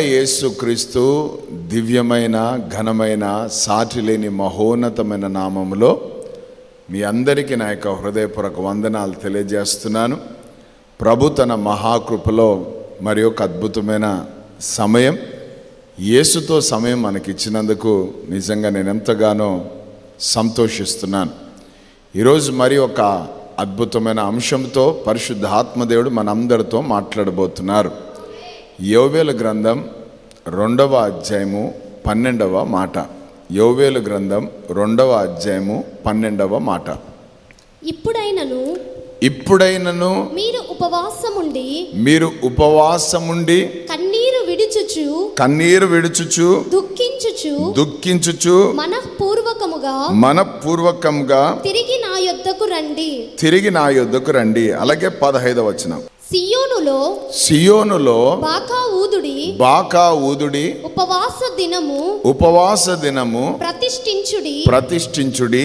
యేసుక్రీస్తు దివ్యమైన ఘనమైన సాటి లేని మహోన్నతమైన నామములో మీ అందరికీ నా యొక్క హృదయపూర్వక వందనాలు తెలియజేస్తున్నాను. ప్రభు తన మహాకృపలో మరి ఒక అద్భుతమైన సమయం, యేసుతో సమయం మనకిచ్చినందుకు నిజంగా నేను ఎంతగానో సంతోషిస్తున్నాను. ఈరోజు మరి ఒక అద్భుతమైన అంశంతో పరిశుద్ధ ఆత్మదేవుడు మనందరితో మాట్లాడబోతున్నారు. యోవేలు గ్రంథం 2వ అధ్యాయము 12వ మాట. యోవేలు గ్రంథం 2వ అధ్యాయము 12వ మాట. ఇప్పుడైనను మీరు ఉపవాసముండి కన్నీరు విడుచుచు దుఃఖించుచు మనఃపూర్వకముగా తిరిగి నా యొద్దకు రండి. అలాగే 15వ వచనం. సియోనులో బాకా ఊదుడి ఉపవాస దినము ప్రతిష్ఠించుడి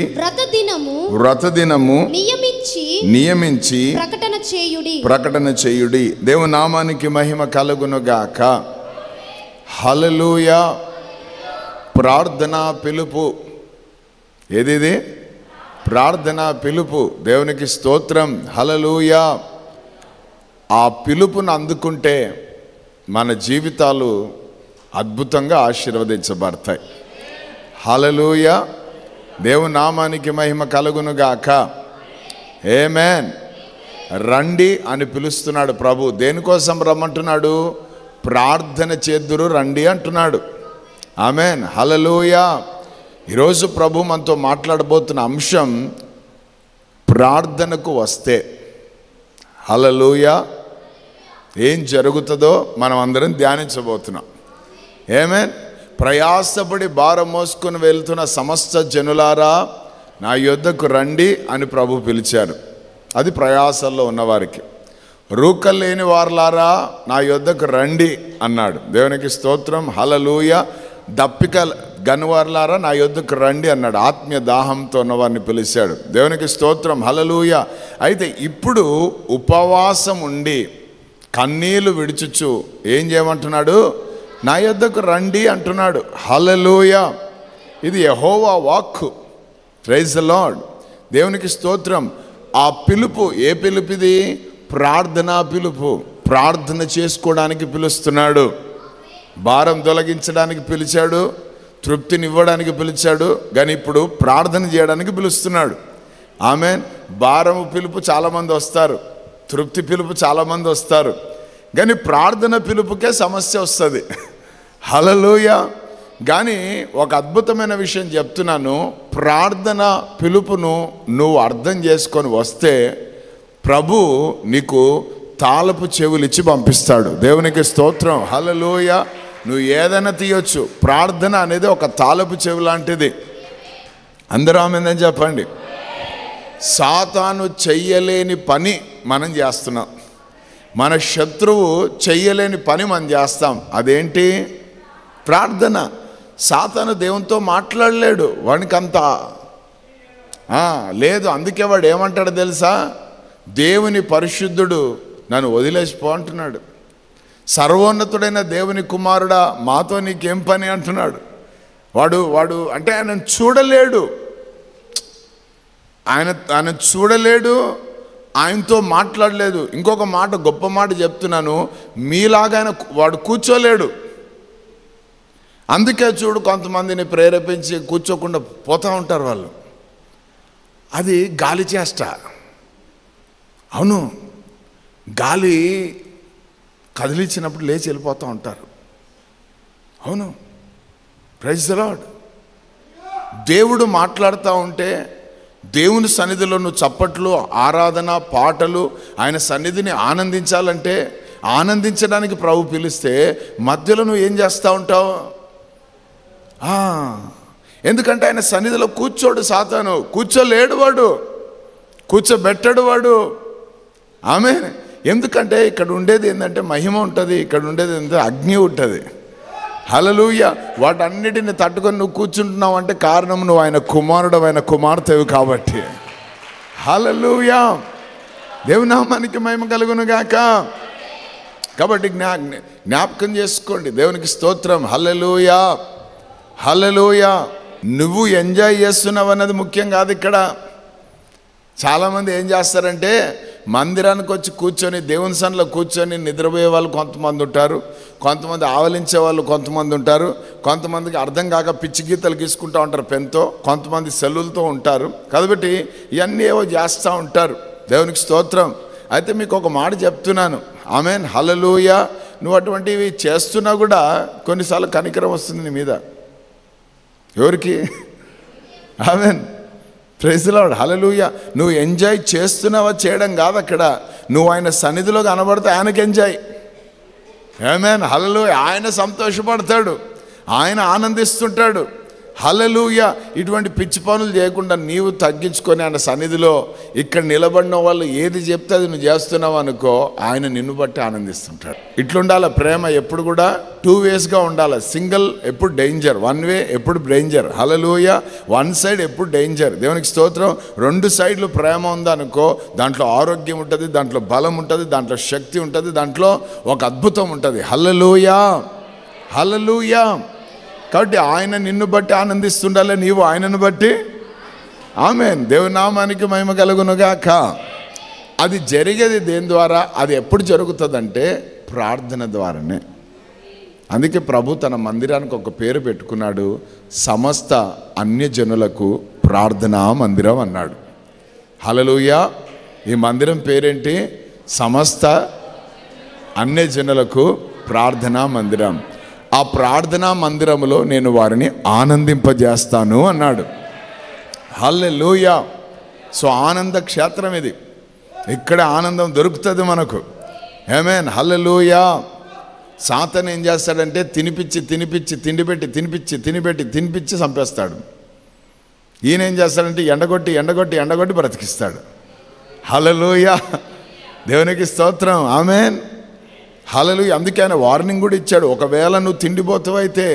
వ్రత దినము నియమించి ప్రకటన చేయుడి. దేవుని నామానికి మహిమ కలుగునుగాక. హల్లెలూయా. ప్రార్థన పిలుపు. ఏది? ప్రార్థన పిలుపు. దేవునికి స్తోత్రం. హల్లెలూయా. ఆ పిలుపును అందుకుంటే మన జీవితాలు అద్భుతంగా ఆశీర్వదించబడతాయి. హల్లెలూయా. దేవుని నామానికి మహిమ కలుగునుగాక. ఆమేన్. రండి అని పిలుస్తున్నాడు ప్రభు. దేనికోసం రమ్మంటున్నాడు? ప్రార్థన చేద్దురు రండి అంటున్నాడు. ఆమేన్. హల్లెలూయా. ఈరోజు ప్రభు మనతో మాట్లాడబోతున్న అంశం ప్రార్థనకు వస్తే హల్లెలూయా ఏం జరుగుతుందో మనం అందరం ధ్యానించబోతున్నాం. ఆమేన్. ప్రయాసపడి భారం మోసుకొని వెళ్తున్న సమస్త జనులారా నా యొద్దకు రండి అని ప్రభు పిలిచారు. అది ప్రయాసల్లో ఉన్నవారికి. రూకలు లేని వారులారా నా యొద్దకు రండి అన్నాడు. దేవునికి స్తోత్రం. హల్లెలూయా. దప్పిక గనువారులారా నా యొద్దకు రండి అన్నాడు. ఆత్మీయ దాహంతో ఉన్నవారిని పిలిచాడు. దేవునికి స్తోత్రం. హల్లెలూయా. అయితే ఇప్పుడు ఉపవాసం ఉండి కన్నీళ్లు విడుచుచు ఏం చేయమంటున్నాడు? నా యొద్దకు రండి అంటున్నాడు. హల్లెలూయా. ఇది యెహోవా వాక్కు. Praise the Lord. దేవునికి స్తోత్రం. ఆ పిలుపు ఏ పిలుపు? ఇది ప్రార్థనా పిలుపు. ప్రార్థన చేసుకోవడానికి పిలుస్తున్నాడు. భారం తొలగించడానికి పిలిచాడు, తృప్తినివ్వడానికి పిలిచాడు, కానీ ఇప్పుడు ప్రార్థన చేయడానికి పిలుస్తున్నాడు. ఆమేన్. భారము పిలుపు చాలామంది వస్తారు, తృప్తి పిలుపు చాలామంది వస్తారు, కానీ ప్రార్థన పిలుపుకే సమస్య వస్తుంది. హల్లెలూయా. కానీ ఒక అద్భుతమైన విషయం చెప్తున్నాను. ప్రార్థన పిలుపును నువ్వు అర్థం చేసుకొని వస్తే ప్రభు నీకు తాళపు చెవులు ఇచ్చి పంపిస్తాడు. దేవునికి స్తోత్రం. హల్లెలూయా. నువ్వు ఏదైనా తీయొచ్చు. ప్రార్థన అనేది ఒక తాళపు చెవి లాంటిది. అందరూ ఆమేన్ చెప్పండి. సాతాను చెయ్యలేని పని మనం చేస్తున్నాం. మన శత్రువు చెయ్యలేని పని మనం చేస్తాం. అదేంటి? ప్రార్థన. సాతాను దేవునితో మాట్లాడలేడు. వాడికంత లేదు. అందుకే వాడు ఏమంటాడు తెలుసా? దేవుని పరిశుద్ధుడు నన్ను వదిలేసిపో అంటున్నాడు. సర్వోన్నతుడైన దేవుని కుమారుడా మాతో నీకేం పని అంటున్నాడు. వాడు అంటే ఆయన చూడలేడు, ఆయన చూడలేడు, ఆయనతో మాట్లాడలేదు. ఇంకొక మాట, గొప్ప మాట చెప్తున్నాను, మీలాగా ఆయన వాడు కూర్చోలేడు. అందుకే చూడు కొంతమందిని ప్రేరేపించి కూర్చోకుండా పోతూ ఉంటారు వాళ్ళు. అది గాలి చేష్ట. అవును, గాలి కదిలించినప్పుడు లేచి వెళ్ళిపోతూ ఉంటారు. అవును. Praise the Lord. దేవుడు మాట్లాడుతూ ఉంటే దేవుని సన్నిధిలో నువ్వు చప్పట్లు, ఆరాధన, పాటలు, ఆయన సన్నిధిని ఆనందించాలంటే ఆనందించడానికి ప్రభు పిలిస్తే మధ్యలో నువ్వు ఏం చేస్తూ ఉంటావు? ఎందుకంటే ఆయన సన్నిధిలో కూర్చోడు సాతాను. కూర్చోలేడు వాడు, కూర్చోబెట్టడు వాడు. ఆమేన్. ఎందుకంటే ఇక్కడ ఉండేది ఏంటంటే మహిమ ఉంటుంది, ఇక్కడ ఉండేది ఏంటంటే అగ్ని ఉంటుంది. హల్లెలూయా. వాటన్నిటిని తట్టుకొని నువ్వు కూర్చుంటున్నావు అంటే కారణం నువ్వు ఆయన కుమారుడు, ఆయన కుమార్తెవి కాబట్టి. హల్లెలూయా. దేవుని నామానికి మహిమ కలుగును గాక. కాబట్టి జ్ఞాపకం చేసుకోండి. దేవునికి స్తోత్రం. హల్లెలూయా, హల్లెలూయా. నువ్వు ఎంజాయ్ చేస్తున్నావు అన్నది ముఖ్యం కాదు ఇక్కడ. చాలామంది ఏం చేస్తారంటే మందిరానికి వచ్చి కూర్చొని దేవుని సన్నిధిలో కూర్చొని నిద్రపోయే వాళ్ళు కొంతమంది ఉంటారు, కొంతమంది ఆవలించే వాళ్ళు కొంతమంది ఉంటారు, కొంతమందికి అర్థం కాక పిచ్చి గీతలు గీసుకుంటూ ఉంటారు పెన్తో, కొంతమంది సెల్లులతో ఉంటారు. కాబట్టి ఇవన్నీ ఏవో చేస్తూ ఉంటారు. దేవునికి స్తోత్రం. అయితే మీకు ఒక మాట చెప్తున్నాను, ఆమేన్, హల్లెలూయా. నువ్వు అటువంటివి చేస్తున్నా కూడా కొన్నిసార్లు కనికరం వస్తుంది నీ మీద. ఎవరికి? ఆమేన్, ప్రైజ్ ది లార్డ్, హల్లెలూయా. నువ్వు ఎంజాయ్ చేస్తున్నావా చేయడం కాదు అక్కడ. నువ్వు ఆయన సన్నిధిలో కనబడితే ఆయనకి ఎంజాయ్. ఆమేన్, హల్లెలూయా. ఆయన సంతోషపడతాడు, ఆయన ఆనందిస్తుంటాడు. హల్లెలూయా. ఇటువంటి పిచ్చి పనులు చేయకుండా నీవు తగ్గించుకొని ఆయన సన్నిధిలో ఇక్కడ నిలబడిన వాళ్ళు ఏది చెప్తే అది నువ్వు చేస్తున్నావు అనుకో, ఆయన నిన్ను బట్టి ఆనందిస్తుంటాడు. ఇట్లుండాలి ప్రేమ. ఎప్పుడు కూడా 2 వేస్గా ఉండాలి. సింగిల్ ఎప్పుడు డేంజర్, 1 వే ఎప్పుడు డేంజర్. హల్లెలూయా. 1 సైడ్ ఎప్పుడు డేంజర్. దేవునికి స్తోత్రం. 2 సైడ్లు ప్రేమ ఉందనుకో, దాంట్లో ఆరోగ్యం ఉంటుంది, దాంట్లో బలం ఉంటుంది, దాంట్లో శక్తి ఉంటుంది, దాంట్లో ఒక అద్భుతం ఉంటుంది. హల్లెలూయా, హల్లెలూయా. కాబట్టి ఆయన నిన్ను బట్టి ఆనందిస్తుండాలి, నీవు ఆయనను బట్టి. ఆమేన్. దేవుని నామానికి మహిమ కలుగునుగాక. అది జరిగేది దేని ద్వారా? అది ఎప్పుడు జరుగుతుందంటే ప్రార్థన ద్వారానే. అందుకే ప్రభు తన మందిరానికి ఒక పేరు పెట్టుకున్నాడు, సమస్త అన్యజనులకు ప్రార్థనా మందిరం అన్నాడు. హల్లెలూయా. ఈ మందిరం పేరేంటి? సమస్త అన్యజనులకు ప్రార్థనా మందిరం. ఆ ప్రార్థనా మందిరములో నేను వారిని ఆనందింపజేస్తాను అన్నాడు. హల్లెలూయా. సో ఆనంద క్షేత్రం ఇది. ఇక్కడ ఆనందం దొరుకుతుంది మనకు. ఆమేన్, హల్లెలూయా. సాతాను ఏం చేస్తాడంటే తినిపించి తినిపించి చంపేస్తాడు. ఈయన ఏం చేస్తాడంటే ఎండగొట్టి బ్రతికిస్తాడు. హల్లెలూయా. దేవునికి స్తోత్రం. ఆమేన్, హల్లెలూయా. అందుకే ఆయన వార్నింగ్ కూడా ఇచ్చాడు. ఒకవేళ నువ్వు తిండిపోతావైతే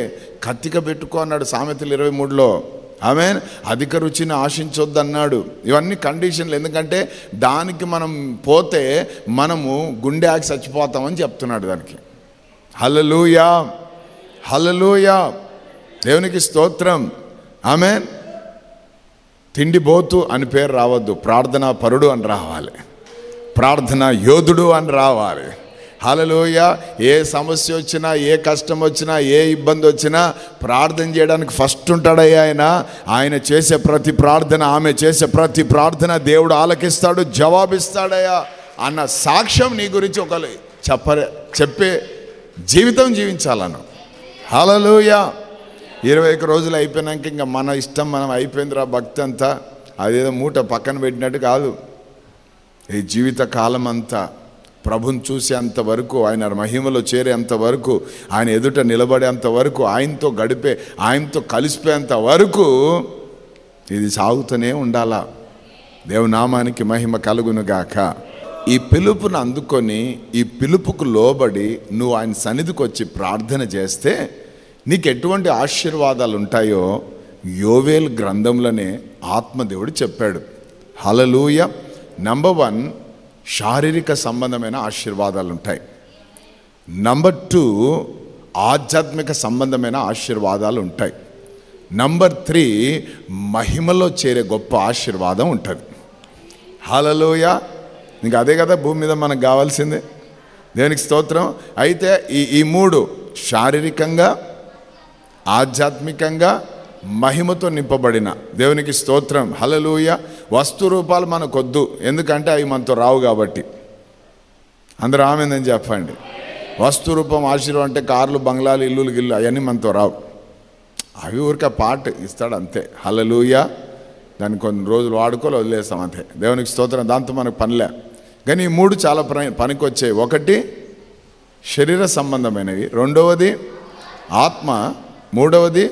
కత్తిక పెట్టుకో అన్నాడు సామెతలు 23లో. ఆమేన్. అధిక రుచిని ఆశించొద్దు అన్నాడు. ఇవన్నీ కండిషన్లు. ఎందుకంటే దానికి మనం పోతే మనము గుండె ఆగి చచ్చిపోతామని చెప్తున్నాడు దానికి. హల్లెలూయా, హల్లెలూయా. దేవునికి స్తోత్రం. ఆమేన్. తిండిపోతు అని పేరు రావద్దు, ప్రార్థనా పరుడు అని రావాలి, ప్రార్థనా యోధుడు అని రావాలి. హల్లెలూయా. ఏ సమస్య వచ్చినా, ఏ కష్టం వచ్చినా, ఏ ఇబ్బంది వచ్చినా ప్రార్థన చేయడానికి ఫస్ట్ ఉంటాడయ్యా ఆయన. ఆయన చేసే ప్రతి ప్రార్థన, ఆమె చేసే ప్రతి ప్రార్థన దేవుడు ఆలకిస్తాడు, జవాబిస్తాడయ్యా అన్న సాక్ష్యం నీ గురించి ఒకరు చెప్పే జీవితం జీవించాలను. హల్లెలూయా. 21 రోజులు అయిపోయినాక ఇంకా మన ఇష్టం మనం అయిపోయిందిరా భక్తి అంతా, అదేదో మూట పక్కన పెట్టినట్టు కాదు. ఈ జీవిత కాలం అంతా ప్రభుని చూసేంత వరకు, ఆయన మహిమలో చేరేంత వరకు, ఆయన ఎదుట నిలబడేంత వరకు, ఆయనతో గడిపే, ఆయనతో కలిసిపోయేంత వరకు ఇది సాగుతూనే ఉండాలా. దేవునామానికి మహిమ కలుగునుగాక. ఈ పిలుపును అందుకొని, ఈ పిలుపుకు లోబడి నువ్వు ఆయన సన్నిధికి వచ్చి ప్రార్థన చేస్తే నీకు ఎటువంటి ఆశీర్వాదాలు ఉంటాయో యోవేలు గ్రంథంలోనే ఆత్మదేవుడు చెప్పాడు. హల్లెలూయా. నంబర్ 1, శారీరక సంబంధమైన ఆశీర్వాదాలు ఉంటాయి. నంబర్ 2, ఆధ్యాత్మిక సంబంధమైన ఆశీర్వాదాలు ఉంటాయి. నంబర్ 3, మహిమలో చేరే గొప్ప ఆశీర్వాదం ఉంటుంది. హల్లెలూయా. ఇంకా అదే కదా భూమి మీద మనకు కావాల్సిందే. దేవునికి స్తోత్రం. అయితే ఈ 3 శారీరకంగా, ఆధ్యాత్మికంగా, మహిమతో నింపబడిన, దేవునికి స్తోత్రం. హల్లెలూయా. వస్తు రూపాలు మనకొద్దు, ఎందుకంటే అవి మనతో రావు కాబట్టి. అందరూ ఆమేనని చెప్పండి. వస్తు రూపం ఆశీర్వాదం అంటే కార్లు, బంగ్లాలు, ఇల్లులు, గిల్లు అవన్నీ మనతో రావు. అవి ఊరికే పార్ట్ ఇస్తాడు అంతే. హల్లెలూయా. దాన్ని కొన్ని రోజులు వాడుకోవాలి, వదిలేస్తాం అంతే. దేవునికి స్తోత్రం. దాంతో మనకు పనిలే. కానీ ఈ 3 చాలా పనికొచ్చాయి. 1 శరీర సంబంధమైనవి, 2వది ఆత్మ, 3వది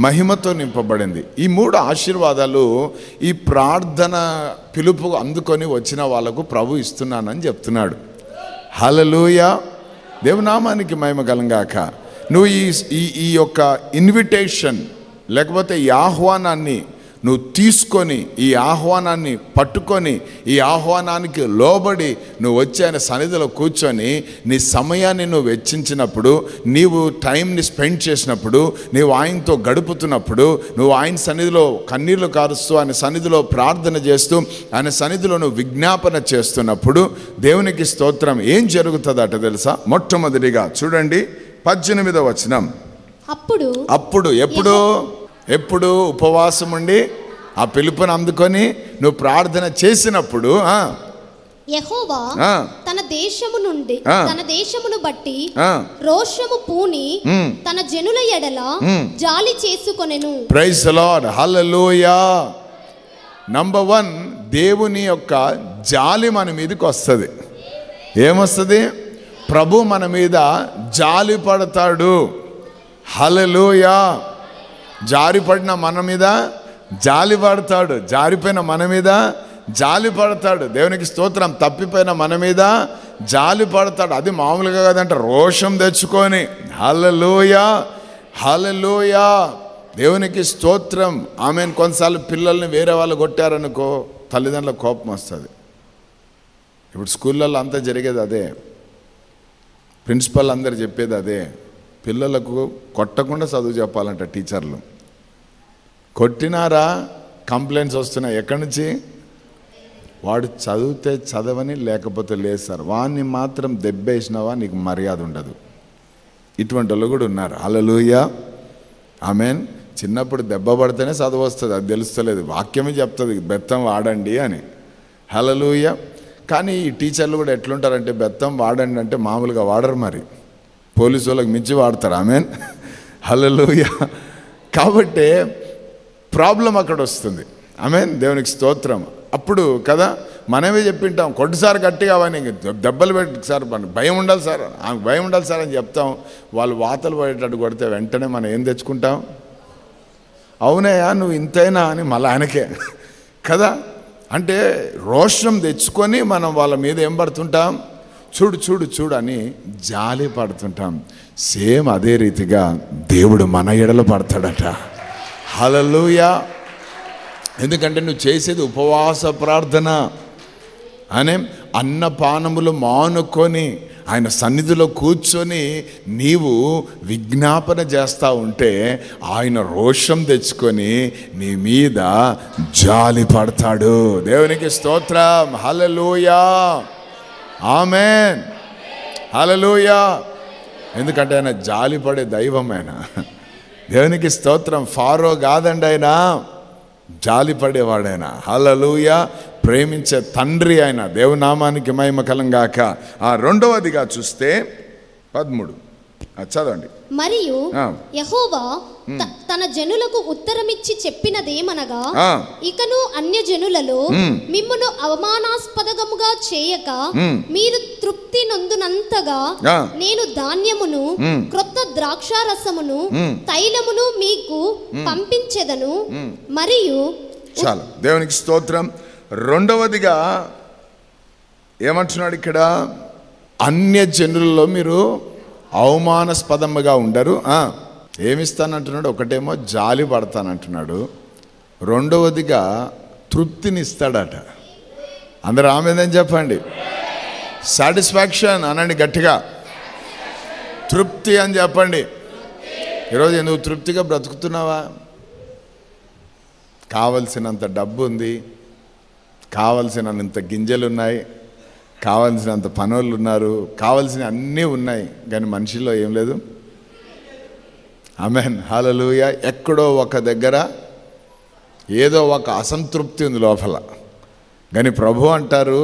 మహిమతో నింపబడింది. ఈ 3 ఆశీర్వాదాలు ఈ ప్రార్థన పిలుపు అందుకొని వచ్చిన వాళ్ళకు ప్రభు ఇస్తున్నానని చెప్తున్నాడు. హల్లెలూయా. దేవునామానికి మహిమ కలుగాక. నువ్వు ఈ యొక్క ఇన్విటేషన్ లేకపోతే ఈ ఆహ్వానాన్ని నువ్వు తీసుకొని ఈ ఆహ్వానాన్ని పట్టుకొని ఈ ఆహ్వానానికి లోబడి నువ్వు వచ్చి ఆయన సన్నిధిలో కూర్చొని నీ సమయాన్ని నువ్వు వెచ్చించినప్పుడు, నీవు టైంని స్పెండ్ చేసినప్పుడు, నీవు ఆయనతో గడుపుతున్నప్పుడు, నువ్వు ఆయన సన్నిధిలో కన్నీళ్లు కారుస్తూ ఆయన సన్నిధిలో ప్రార్థన చేస్తూ ఆయన సన్నిధిలో నువ్వు విజ్ఞాపన చేస్తున్నప్పుడు దేవునికి స్తోత్రం. ఏం జరుగుతుందట తెలుసా? మొట్టమొదటిగా చూడండి 18వ వచనం. అప్పుడు ఎప్పుడు ఉపవాసం ఉండి ఆ పిలుపుని అందుకొని నువ్వు ప్రార్థన చేసినప్పుడు యెహోవా తన దేశమును బట్టి రోషము పూని తన జనుల ఎడల జాలి చేసుకొనెను. Praise the lord, hallelujah. Number 1, దేవుని యొక్క జాలి మన మీదకి వస్తుంది. ఏమొస్తుంది? ప్రభు మన మీద జాలి పడతాడు. హల్లెలూయా. జారిపడిన మన మీద జాలి పడతాడు, జారిపోయిన మన మీద జాలి పడతాడు. దేవునికి స్తోత్రం. తప్పిపోయిన మన మీద జాలి పడతాడు. అది మామూలుగా కాదంట, రోషం తెచ్చుకొని. హల్లెలూయా, హల్లెలూయా. దేవునికి స్తోత్రం. ఆమెను కొన్నిసార్లు పిల్లల్ని వేరే వాళ్ళు కొట్టారనుకో, తల్లిదండ్రులకు కోపం వస్తుంది. ఇప్పుడు స్కూళ్ళల్లో అంతా జరిగేది అదే, ప్రిన్సిపల్ అందరు చెప్పేది అదే. పిల్లలకు కొట్టకుండా చదువు చెప్పాలంట టీచర్లు. కొట్టినారా కంప్లైంట్స్ వస్తున్నాయి. ఎక్కడి నుంచి? వాడు చదివితే చదవని, లేకపోతే లేదు సార్. వాడిని మాత్రం దెబ్బేసినావా నీకు మర్యాద ఉండదు. ఇటువంటి వాళ్ళు కూడా ఉన్నారు. హల్లెలూయా, ఆమేన్. చిన్నప్పుడు దెబ్బ పడితేనే చదువు వస్తుంది, అది తెలుస్తలేదు. వాక్యమే చెప్తుంది బెత్తం వాడండి అని. హల్లెలూయా. కానీ ఈ టీచర్లు కూడా ఎట్లుంటారంటే బెత్తం వాడండి అంటే మామూలుగా వాడరు, మరి పోలీసు వాళ్ళకి మించి వాడతారు. ఆమేన్, హల్లెలూయా. కాబట్టి ప్రాబ్లం అక్కడ వస్తుంది. ఆమేన్, దేవునికి స్తోత్రం. అప్పుడు కదా మనమే చెప్పింటాం, కొట్టుసారి గట్టిగా అవన్నీ దెబ్బలు పెట్టి సార్, భయం ఉండాలి సార్, ఆమెకు భయం ఉండాలి సార్ అని చెప్తాం. వాళ్ళు వాతలు పడేటట్టు కొడితే వెంటనే మనం ఏం తెచ్చుకుంటాం? అవునయ్యా నువ్వు ఇంతైనా అని మళ్ళీ ఆయనకే కదా. అంటే రోషం తెచ్చుకొని మనం వాళ్ళ మీద ఏం పడుతుంటాం? చూడు చూడు చూడు అని జాలి పడుతుంటాం. సేమ్ అదే రీతిగా దేవుడు మన ఎడల పడతాడట. హల్లెలూయా. ఎందుకంటే నువ్వు చేసేది ఉపవాస ప్రార్థన అనే అన్నపానములు మానుకొని ఆయన సన్నిధిలో కూర్చొని నీవు విజ్ఞాపన చేస్తూ ఉంటే ఆయన రోషం తెచ్చుకొని నీ మీద జాలి పడతాడు. దేవునికి స్తోత్రం. హల్లెలూయా, ఆమేన్, హల్లెలూయా. ఎందుకంటే ఆయన జాలి పడే దైవం. ఆయన దేవునికి స్తోత్రం. ఫారో కాదండి, ఆయన జాలి పడేవాడైనా. హల్లెలూయా. ప్రేమించే తండ్రి ఆయన. దేవుని నామానికి మహిమ కలంగాక. రెండవదిగా చూస్తే 13 చదవండి. మరియు యెహోవా తన జనులకు ఉత్తరమిచ్చి చెప్పినదేమనగా, ఇకను అన్య జనులలో మిమ్మును అవమానాస్పదముగా చేయక మీరు తృప్తి నొందునంతగా నేను ధాన్యమును, క్రొత్త ద్రాక్షారసమును, తైలమును మీకు పంపించెదను. మరియు చాలా దేవునికి స్తోత్రం. రెండవదిగా ఏమంటున్నాడు ఇక్కడ? అన్య జనులలో మీరు అవమానాస్పదముగా ఉండరు. ఏమిస్తానంటున్నాడు? ఒకటేమో జాలి పడతానంటున్నాడు, రెండవదిగా తృప్తిని ఇస్తాడట. అందరూ ఆమేన్ చెప్పండి. సాటిస్ఫాక్షన్ అనండి గట్టిగా. తృప్తి అని చెప్పండి. ఈరోజు నువ్వు తృప్తిగా బ్రతుకుతున్నావా? కావలసినంత డబ్బు ఉంది, కావలసినంత గింజలు ఉన్నాయి, కావలసినంత పనులు ఉన్నారు, కావలసిన అన్నీ ఉన్నాయి, కానీ మనిషిలో ఏం లేదు. ఆమేన్, హల్లెలూయా. ఎక్కడో ఒక దగ్గర ఏదో ఒక అసంతృప్తి ఉంది లోపల. కానీ ప్రభు అంటారు,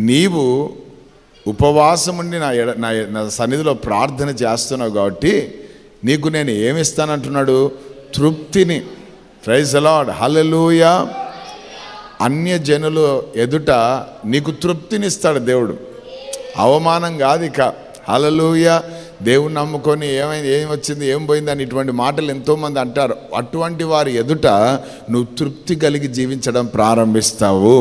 నీవు ఉపవాసం ఉండి నా సన్నిధిలో ప్రార్థన చేస్తున్నావు కాబట్టి నీకు నేను ఏమిస్తానంటున్నాడు? తృప్తిని. ప్రైజ్ ది లార్డ్, హల్లెలూయా. అన్య జనులు ఎదుట నీకు తృప్తినిస్తాడు దేవుడు, అవమానం కాదు ఇక. హల్లెలూయా. దేవుని నమ్ముకొని ఏం వచ్చింది ఏం పోయిందని ఇటువంటి మాటలు ఎంతోమంది అంటారు. అటువంటి వారి ఎదుట నువ్వు తృప్తి కలిగి జీవించడం ప్రారంభిస్తావు.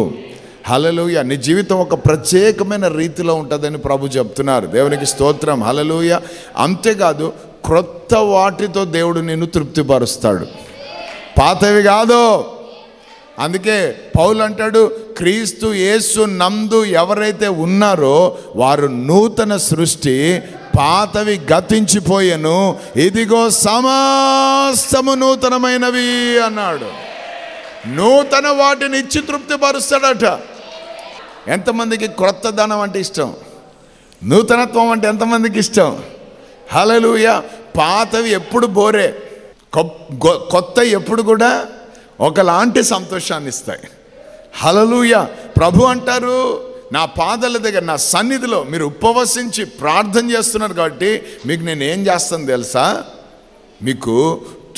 హల్లెలూయా. నీ జీవితం ఒక ప్రత్యేకమైన రీతిలో ఉంటుందని ప్రభు చెప్తున్నారు. దేవునికి స్తోత్రం. హల్లెలూయా. అంతేకాదు, క్రొత్త వాటితో దేవుడు నిన్ను తృప్తిపరుస్తాడు. పాతవి కాదు, అందుకే పౌలు అంటాడు, క్రీస్తు యేసు నందు ఎవరైతే ఉన్నారో వారు నూతన సృష్టి, పాతవి గతించిపోయెను, ఇదిగో సమస్తము నూతనమైనవి అన్నాడు. నూతన వాటిని ఇచ్చి తృప్తిపరుస్తాడట. ఎంతమందికి క్రొత్తదనం అంటే ఇష్టం? నూతనత్వం అంటే ఎంతమందికి ఇష్టం? హల్లెలూయా. పాతవి ఎప్పుడు బోరే, కొత్త ఎప్పుడు కూడా ఒకలాంటి సంతోషాన్ని ఇస్తాయి. హల్లెలూయా. ప్రభు అంటారు, నా పాదాల దగ్గర, నా సన్నిధిలో మీరు ఉపవసించి ప్రార్థన చేస్తున్నారు కాబట్టి మీకు నేను ఏం చేస్తాను తెలుసా? మీకు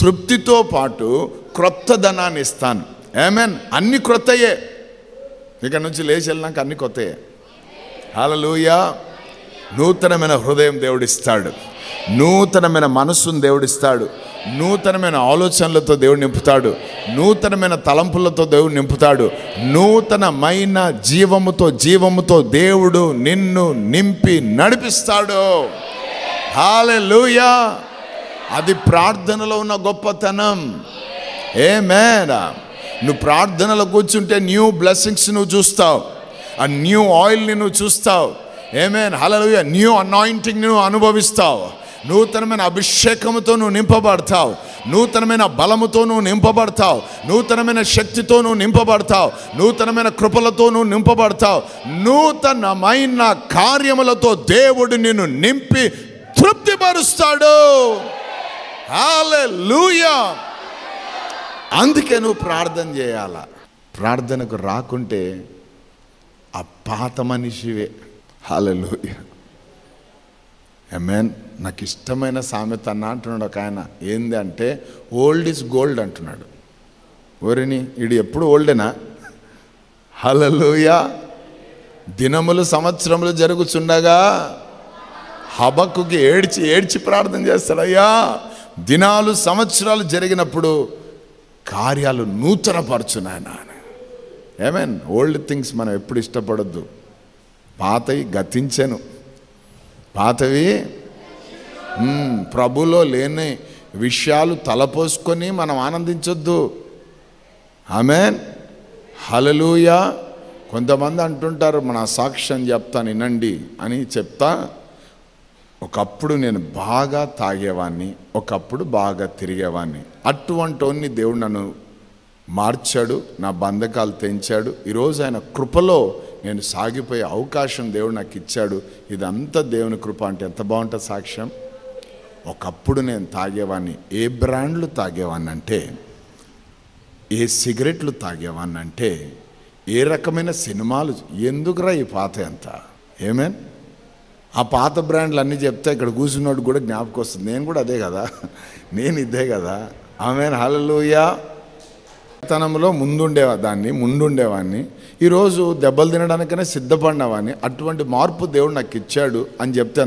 తృప్తితో పాటు క్రొత్తదనాన్ని ఇస్తాను. ఆమేన్. అన్ని క్రొత్తయే. ఇక్కడ నుంచి లేచి వెళ్ళినాక అన్ని కొత్తయే. హల్లెలూయా. నూతనమైన హృదయం దేవుడిస్తాడు, నూతనమైన మనస్సును దేవుడిస్తాడు, నూతనమైన ఆలోచనలతో దేవుడు నింపుతాడు, నూతనమైన తలంపులతో దేవుడు నింపుతాడు, నూతనమైన జీవముతో దేవుడు నిన్ను నింపి నడిపిస్తాడు. హల్లెలూయా. అది ప్రార్థనలో ఉన్న గొప్పతనం. ఆమేన్. నువ్వు ప్రార్థనలో కూర్చుంటే న్యూ బ్లెస్సింగ్స్ నువ్వు చూస్తావు, ఆ న్యూ ఆయిల్ని నువ్వు చూస్తావు. ఆమేన్. హల్లెలూయా. న్యూ అనాయింటింగ్ నువ్వు అనుభవిస్తావు, నూతనమైన అభిషేకముతో నువ్వు నింపబడతావు, నూతనమైన బలముతో నువ్వు నింపబడతావు, నూతనమైన శక్తితో నువ్వు నింపబడతావు, నూతనమైన కృపలతో నువ్వు నింపబడతావు, నూతనమైన కార్యములతో దేవుడు నిన్ను నింపి తృప్తిపరుస్తాడు. హల్లెలూయా. అందుకే నువ్వు ప్రార్థన చేయాల. ప్రార్థనకు రాకుంటే ఆ పాత మనిషివే. హల్లెలూయా. ఆమేన్. నాకు ఇష్టమైన సామెత అన్న అంటున్నాడు ఒక ఆయన. ఏంది అంటే, ఓల్డ్ ఈజ్ గోల్డ్ అంటున్నాడు. ఓరిని ఇది ఎప్పుడు ఓల్డేనా? హల్లెలూయా. దినములు సంవత్సరములు జరుగుచుండగా హబక్కుకి ఏడ్చి ప్రార్థన చేస్తాడు. అయ్యా, దినాలు సంవత్సరాలు జరిగినప్పుడు కార్యాలు నూతనపరచు నాయన. ఆమేన్. ఓల్డ్ థింగ్స్ మనం ఎప్పుడు ఇష్టపడొద్దు. పాతవి గతించెను, పాతవి ప్రభులో లేని విషయాలు తలపోసుకొని మనం ఆనందించొద్దు. ఆమేన్. హల్లెలూయా. కొంతమంది అంటుంటారు, మన సాక్ష్యం చెప్తాను వినండి అని చెప్తా. ఒకప్పుడు నేను బాగా తాగేవాడిని, ఒకప్పుడు బాగా తిరిగేవాడిని. అటువంటి దేవుడు నన్ను మార్చాడు, నా బంధకాలు తెంచాడు. ఈరోజు ఆయన కృపలో నేను సాగిపోయే అవకాశం దేవుడు నాకు ఇచ్చాడు. ఇదంతా దేవుని కృప. అంటే ఎంత బాగుంటుంది సాక్ష్యం. ఒకప్పుడు నేను తాగేవాడిని. ఏ బ్రాండ్లు తాగేవాడిని అంటే, ఏ సిగరెట్లు తాగేవాడిని అంటే, ఏ రకమైన సినిమాలు. ఎందుకురా ఈ పాత ఎంత? ఏమేన్. ఆ పాత బ్రాండ్లు అన్నీ చెప్తే ఇక్కడ కూర్చున్నోడు కూడా జ్ఞాపకం వస్తుంది. నేను కూడా అదే కదా, నేను ఇదే కదా. ఆమేన్. హల్లెలూయా. తనంలో ముందుండేవాడిని. ఈరోజు దెబ్బలు తినడానికనే సిద్ధపడినవాడిని. అటువంటి మార్పు దేవుడు నాకు ఇచ్చాడు అని చెప్తే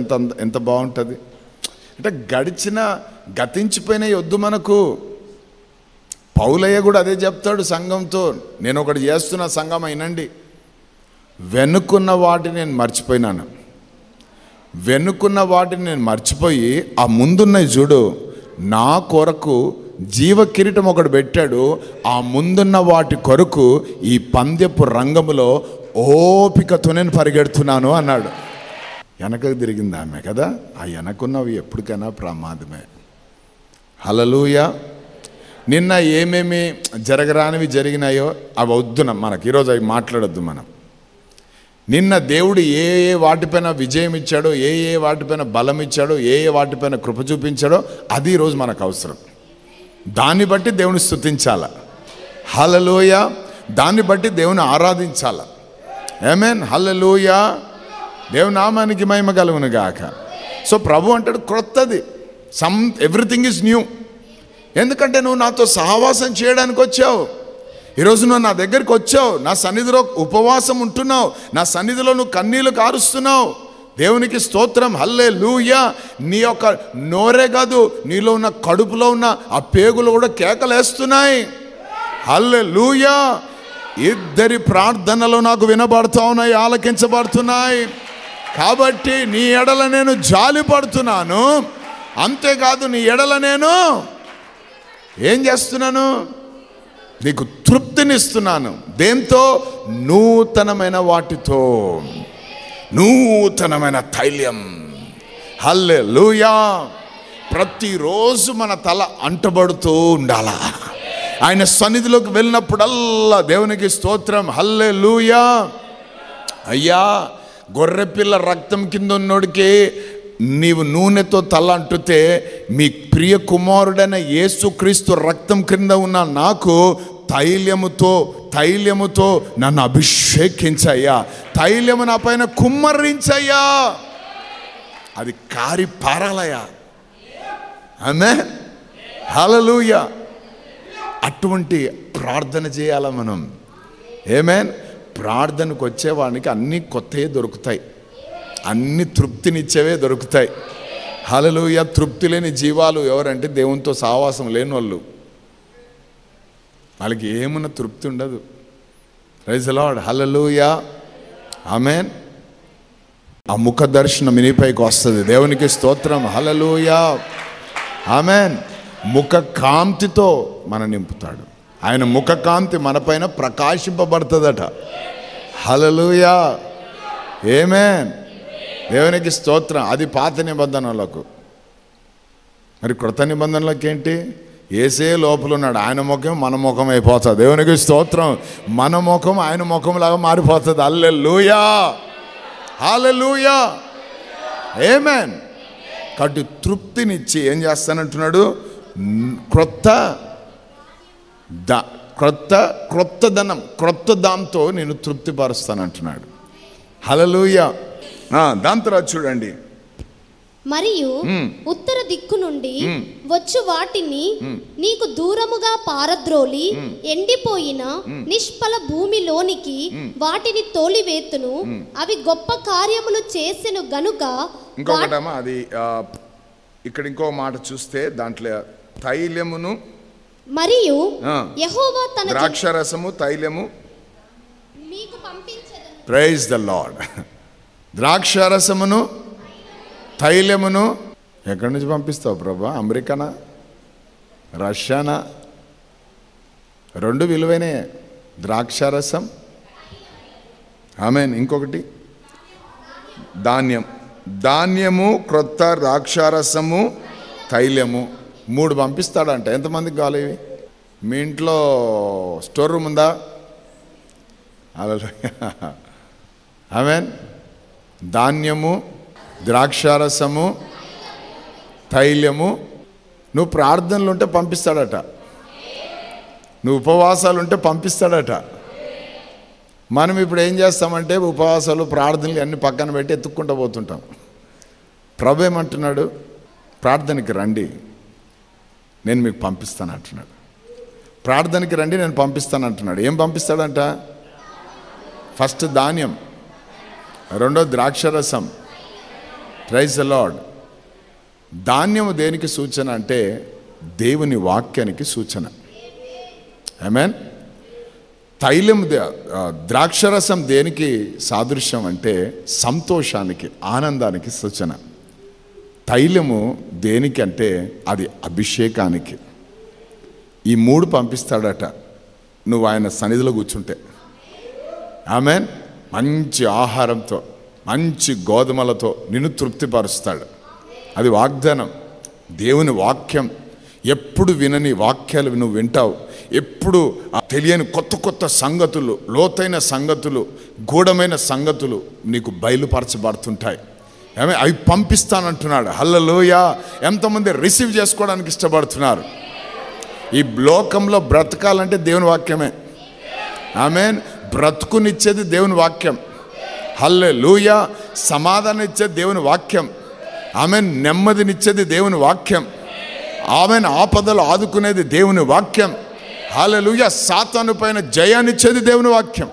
ఎంత బాగుంటుంది. అంటే గతించిపోయిన వద్దు మనకు. పౌలయ్య కూడా అదే చెప్తాడు సంఘంతో. నేను ఒకటి చేస్తున్న సంఘం అయినండి, వెనుకున్న వాటిని నేను మర్చిపోయినాను. వెనుకున్న వాటిని నేను మర్చిపోయి ఆ ముందున్నవి చూడు, నా కొరకు జీవ కిరీటం ఒకటి పెట్టాడు. ఆ ముందున్న వాటి కొరకు ఈ పందెపు రంగములో ఓపికతో నేను పరిగెడుతున్నాను అన్నాడు. వెనకకు తిరిగింది ఆమె కదా. ఆ వెనకున్నవి ఎప్పటికైనా ప్రమాదమే. హల్లెలూయా. నిన్న ఏమేమి జరగరానివి జరిగినాయో అవి వద్దున మనకి. ఈరోజు అవి మాట్లాడొద్దు మనం. నిన్న దేవుడు ఏ వాటిపైన విజయం ఇచ్చాడో, ఏ వాటిపైన బలం ఇచ్చాడో, ఏ వాటిపైన కృప చూపించాడో అది ఈరోజు మనకు అవసరం. దాన్ని బట్టి దేవుని స్తుతించాల. హల్లెలూయా. దాన్ని బట్టి దేవుని ఆరాధించాల. ఆమేన్. హల్లెలూయా. దేవుని నామానికి మహిమ కలుగును గాక. సో ప్రభు అంటాడు క్రొత్తది. Everything is new. ఎందుకంటే నువ్వు నాతో సహవాసం చేయడానికి వచ్చావు. ఈరోజు నువ్వు నా దగ్గరికి వచ్చావు, నా సన్నిధిలో ఉపవాసం ఉంటున్నావు, నా సన్నిధిలో నువ్వు కన్నీళ్లు కారుస్తున్నావు. దేవునికి స్తోత్రం. హల్లెలూయా. నీ యొక్క నోరే కాదు, నీలో ఉన్న కడుపులో ఉన్న ఆ పేగులు కూడా కేకలేస్తున్నాయి. హల్లెలూయా. ఇద్దరి ప్రార్థనలు నాకు వినబడుతూ ఉన్నాయి, ఆలకించబడుతున్నాయి. కాబట్టి నీ ఎడల నేను జాలి పడుతున్నాను. అంతేకాదు నీ ఎడల నేను ఏం చేస్తున్నాను? నీకు తృప్తినిస్తున్నాను. దేంతో? నూతనమైన వాటితో, నూతనమైన తైలం. హల్లెలూయా. ప్రతిరోజు మన తల అంటబడుతూ ఉండాలా. ఆయన సన్నిధిలోకి వెళ్ళినప్పుడల్లా దేవునికి స్తోత్రం. హల్లెలూయా. అయ్యా, గొర్రెపిల్ల రక్తం కింద ఉన్నోడికి నీవు నూనెతో తల అంటుతే, మీ ప్రియ కుమారుడైన యేసుక్రీస్తు రక్తం క్రింద ఉన్న నాకు తైలముతో నన్ను అభిషేకించయ్యా, తైలము నా పైన కుమ్మరించయ్యా, అది కారి పారాలయ్యా. ఆమేన్. హల్లెలూయా. అటువంటి ప్రార్థన చేయాల మనం. ఆమేన్. ప్రార్థనకు వచ్చేవానికి అన్నీ కొత్తవే దొరుకుతాయి, అన్ని తృప్తినిచ్చేవే దొరుకుతాయి. హల్లెలూయా. తృప్తి లేని జీవాలు ఎవరంటే దేవునితో సహవాసం లేని వాళ్ళు. వాళ్ళకి ఏమన్నా తృప్తి ఉండదు. Praise the lord. Hallelujah. Amen. ఆ ముఖ దర్శనం ఇనిపైకి వస్తుంది. దేవునికి స్తోత్రం. హల్లెలూయా. ఆమేన్. ముఖ కాంతితో మన నింపుతాడు. ఆయన ముఖ కాంతి మనపైన ప్రకాశింపబడుతుందట. హల్లెలూయా. ఆమేన్. దేవునికి స్తోత్రం. అది పాత నిబంధనలకు. మరి క్రొత్త నిబంధనలకు ఏంటి? ఏసే లోపల ఉన్నాడు. ఆయన ముఖం మన ముఖం అయిపోతుంది. దేవునికి స్తోత్రం. మన ముఖం ఆయన ముఖం లాగా మారిపోతుంది. హల్లెలూయా. హల్లెలూయా. ఆమేన్. కాబట్టి తృప్తినిచ్చి ఏం చేస్తానంటున్నాడు? క్రొత్త దాంతో నేను తృప్తిపరుస్తానంటున్నాడు. హల్లెలూయా. దాని తర్వాత చూడండి. మరియు ఉత్తర దిక్కు నుండి వచ్చు వాటిని నీకు దూరముగా పారద్రోలి ఎండిపోయిన నిష్ఫల భూమిలోనికి వాటిని తోలివేతును. అవి గొప్ప కార్యములు చేసెను గనుక. ఇంకొకటమ్మా, అది ఇక్కడ ఇంకో మాట చూస్తే దాంట్లో తైలమును మరియు యెహోవా తన ద్రాక్షరసము తైలము మీకు పంపించెదను. Praise the lord. ద్రాక్షరసమును తైలమును ఎక్కడి నుంచి పంపిస్తావు ప్రభా? అమెరికానా, రష్యానా? రెండు విలువైనే. ద్రాక్షరసం, ఆమేన్. ఇంకొకటి ధాన్యము, క్రొత్త ద్రాక్షారసము, తైలము. 3 పంపిస్తాడంట. ఎంతమందికి కావాలి ఇవి? మీ ఇంట్లో స్టోర్ రూమ్ ఉందా? ఆమేన్. ధాన్యము, ద్రాక్షారసము, తైలము. నువ్వు ప్రార్థనలు ఉంటే పంపిస్తాడట, నువ్వు ఉపవాసాలు ఉంటే పంపిస్తాడట. మనం ఇప్పుడు ఏం చేస్తామంటే ఉపవాసాలు ప్రార్థనలు అన్ని పక్కన పెట్టి ఎత్తుక్కుంటూ పోతుంటాం. ప్రభు ఏమంటున్నాడు? ప్రార్థనకి రండి, నేను మీకు పంపిస్తాను అంటున్నాడు. ప్రార్థనకి రండి, నేను పంపిస్తాను అంటున్నాడు. ఏం పంపిస్తాడంట? ఫస్ట్ ధాన్యం, రెండో ద్రాక్షరసం. Praise the Lord. ధాన్యము దేనికి సూచన అంటే దేవుని వాక్యానికి సూచన. ఆమేన్. తైలం, ద్రాక్షరసం దేనికి సాదృశ్యం అంటే సంతోషానికి, ఆనందానికి సూచన. తైలము దేనికి అంటే అది అభిషేకానికి. ఈ 3 పంపిస్తాడట నువ్వు ఆయన సన్నిధిలో కూర్చుంటే. ఆమేన్. మంచి ఆహారంతో, మంచి గోధుమలతో నిన్ను తృప్తిపరుస్తాడు. అది వాగ్దానం. దేవుని వాక్యం ఎప్పుడు వినని వాక్యాలు నువ్వు వింటావు. ఎప్పుడు తెలియని కొత్త సంగతులు, లోతైన సంగతులు, గూఢమైన సంగతులు నీకు బయలుపరచబడుతుంటాయి. అవి పంపిస్తానంటున్నాడు. హల్లెలూయా. ఎంతమంది రిసీవ్ చేసుకోవడానికి ఇష్టపడుతున్నారు? ఈ లోకంలో బ్రతకాలంటే దేవుని వాక్యమే. ఆమేన్. బ్రతుకునిచ్చేది దేవుని వాక్యం. హల్లెలూయా. సమాధానం ఇచ్చేది దేవుని వాక్యం. ఆమేన్. నెమ్మదినిచ్చేది దేవుని వాక్యం. ఆమేన్. ఆపదలు ఆదుకునేది దేవుని వాక్యం. హల్లెలూయా. సాతాను పైన జయాన్నిచ్చేది దేవుని వాక్యం.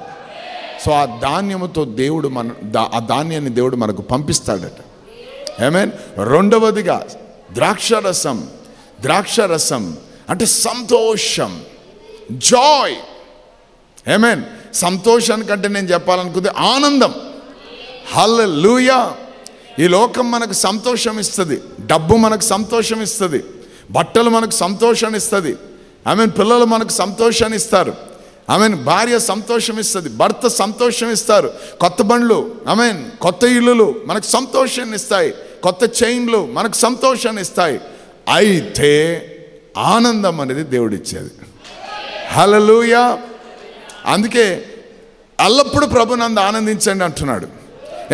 సో ఆ ధాన్యముతో దేవుడు ఆ ధాన్యాన్ని దేవుడు మనకు పంపిస్తాడట. ఆమేన్. రెండవదిగా ద్రాక్షరసం అంటే సంతోషం, జాయ్. ఆమేన్. సంతోషానికంటే నేను చెప్పాలనుకుంది ఆనందం. హల్లెలూయా. ఈ లోకం మనకు సంతోషం ఇస్తుంది, డబ్బు మనకు సంతోషం ఇస్తుంది, బట్టలు మనకు సంతోషాన్ని ఇస్తుంది. పిల్లలు మనకు సంతోషాన్ని ఇస్తారు. భార్య సంతోషం ఇస్తుంది, భర్త సంతోషం ఇస్తారు. కొత్త బండ్లు, కొత్త ఇల్లులు మనకు సంతోషాన్ని ఇస్తాయి. కొత్త చైన్లు మనకు సంతోషాన్ని ఇస్తాయి. అయితే ఆనందం అనేది దేవుడిచ్చేది. హల్లెలూయా. అందుకే ఎల్లప్పుడూ ప్రభునందు ఆనందించండి అంటున్నాడు.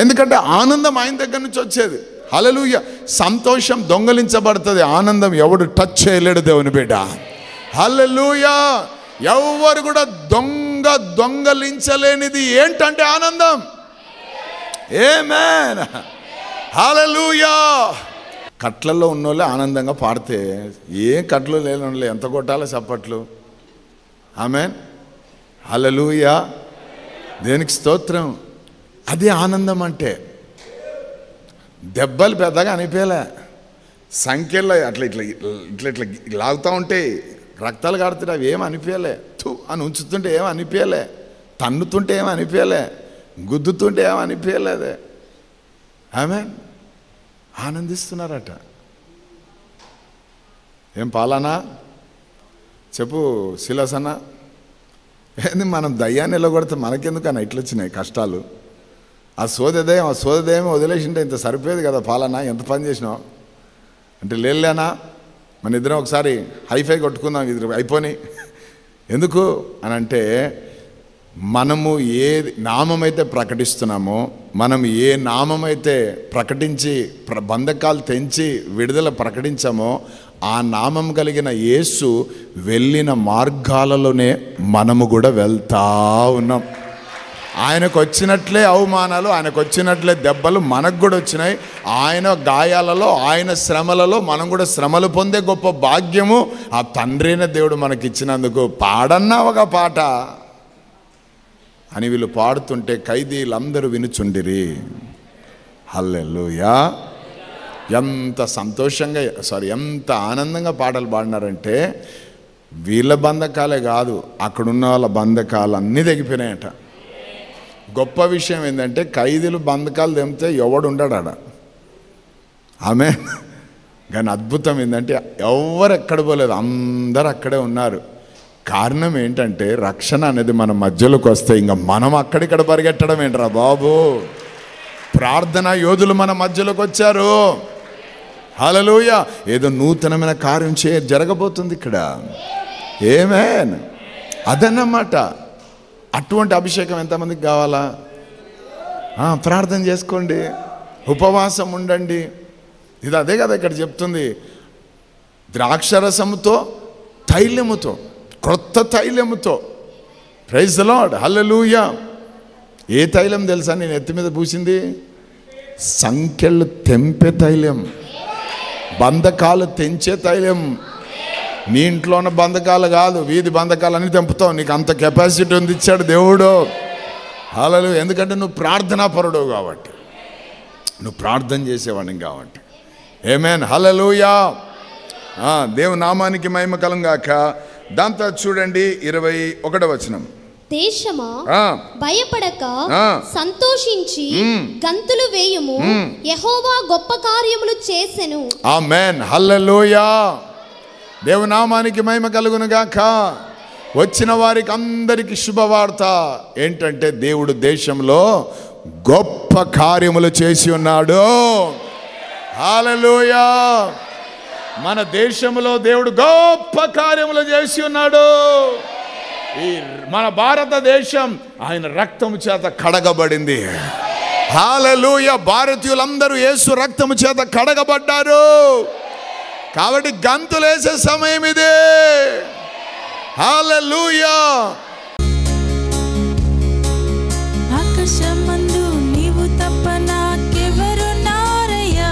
ఎందుకంటే ఆనందం ఆయన దగ్గర నుంచి వచ్చేది. హల్లెలూయా. సంతోషం దొంగలించబడుతుంది, ఆనందం ఎవడు టచ్ చేయలేడు దేవుని బిడ్డ. హల్లెలూయా. ఎవరు కూడా దొంగలించలేనిది ఏంటంటే ఆనందం. ఆమేన్. హల్లెలూయా. కట్లలో ఉన్నోళ్ళే ఆనందంగా పాడితే ఏం కట్లు లేని ఎంత కొట్టాలో చప్పట్లు. ఆమేన్. హల్లెలూయా. దేనికి స్తోత్రం. అది ఆనందం అంటే. దెబ్బలు పెద్దగా అనిపించలే, సంఖ్యలో అట్లా ఇట్లా ఇట్లా ఇట్లా లాగుతూ ఉంటే రక్తాలు కాడుతుంటే అవి ఏమి అనిపించలే. తూ అని ఉంచుతుంటే ఏమి అనిపించలే, తన్నుతుంటే ఏమి అనిపించలే, గుద్దుతుంటే ఏమి అనిపించలేదే. ఆమేన్. ఆనందిస్తున్నారట. ఏం పాలనా చెప్పు శిలాసన. ఏంది మనం దయ్యాన్ని ఎల్లగొడితే మనకెందుకన్నా ఇట్లా వచ్చినాయి కష్టాలు. ఆ సోదదేమో వదిలేసింటే ఇంత సరిపోయేది కదా పాలన. ఎంత పని చేసినావు అంటే లేనా మన ఇద్దరం ఒకసారి హైఫై కొట్టుకుందాం, ఇది అయిపోయి. ఎందుకు అని అంటే మనము ఏ నామమైతే ప్రకటిస్తున్నామో, మనం ఏ నామమైతే ప్రకటించి బంధకాలు తెంచి విడుదల ప్రకటించామో, ఆ నామం కలిగిన యేసు వెళ్ళిన మార్గాలలోనే మనము కూడా వెళ్తా ఉన్నాం. ఆయనకు వచ్చినట్లే అవమానాలు, ఆయనకు వచ్చినట్లే దెబ్బలు మనకు కూడా వచ్చినాయి. ఆయన గాయాలలో, ఆయన శ్రమలలో మనం కూడా శ్రమలు పొందే గొప్ప భాగ్యము ఆ తండ్రైన దేవుడు మనకిచ్చినందుకు. పాడన్నా ఒక పాట అని వీళ్ళు పాడుతుంటే ఖైదీలందరూ వినుచుండిరి. హల్లెలూయా. ఎంత సంతోషంగా ఎంత ఆనందంగా పాటలు పాడినారంటే వీళ్ళ బంధకాలే కాదు, అక్కడున్న వాళ్ళ బంధకాలు అన్నీ తెగిపోయినాయట. గొప్ప విషయం ఏంటంటే ఖైదీలు బంధకాలు తెంపితే ఎవడు ఉండడు ఆడ. ఆమె కానీ అద్భుతం ఏంటంటే ఎవరు ఎక్కడ పోలేదు, అందరు అక్కడే ఉన్నారు. కారణం ఏంటంటే రక్షణ అనేది మన మధ్యలోకి వస్తే ఇంకా మనం అక్కడిక్కడ పరిగెట్టడం ఏంట్రా బాబు. ప్రార్థనా యోధులు మన మధ్యలోకి వచ్చారు. హల్లెలూయా. ఏదో నూతనమైన కార్యం జరగబోతుంది ఇక్కడ. ఆమేన్. అదన్నమాట. అటువంటి అభిషేకం ఎంతమందికి కావాలా? ప్రార్థన చేసుకోండి, ఉపవాసం ఉండండి. ఇది అదే కదా ఇక్కడ చెప్తుంది. ద్రాక్షరసముతో తైలముతో, క్రొత్త తైలముతో. Praise the lord. హల్లెలూయా. ఏ తైలం తెలుసా నేను ఎత్తి మీద పూసింది? సంఖ్యలు తెంపే తైలం, బంధకాలు తెంచే తైలం. నీ ఇంట్లో ఉన్న బంధకాలు కాదు, వీధి బంధకాలన్నీ తెంపుతావు. నీకు అంత కెపాసిటీ ఉంది ఇచ్చాడు దేవుడు. హల్లెలూయా. ఎందుకంటే నువ్వు ప్రార్థనాపరుడు కాబట్టి, నువ్వు ప్రార్థన చేసేవాడిని కాబట్టి. ఆమేన్. హల్లెలూయా. దేవుని నామానికి మహిమ కలుగాక. దాంతో చూడండి 21వ వచనం. దేశమా భయపడక సంతోషించి గంతులు వేయుము, యెహోవా గొప్ప కార్యములు చేసెను. ఆమేన్. హల్లెలూయా. దేవునామానికి మహిమ కలుగును గాక. వచ్చిన వారికి అందరికి శుభవార్త ఏంటంటే దేవుడు దేశంలో గొప్ప కార్యములు చేసి ఉన్నాడు. హల్లెలూయా. మన దేశంలో దేవుడు గొప్ప కార్యములు చేసి ఉన్నాడు. ఈ మన భారతదేశం ఆయన రక్తము చేత కడగబడింది. హల్లెలూయా. భారతీయులందరూ యేసు రక్తము చేత కడగబడ్డారు. కాబట్టి గంతులేసే సమయం ఇదే. హల్లెలూయా. ఆకాశమందు నీవు తప్ప నాకెవరున్నారయ్యా,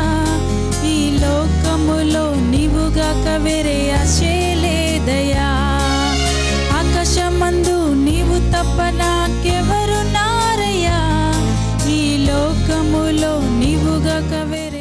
ఈ లోకములో నీవుగాక వేరే ఆశే లేదయ్యా. ఆకాశమందు నీవు తప్ప నాకెవరున్నారయ్యా, ఈ లోకములో నీవుగాక వేరే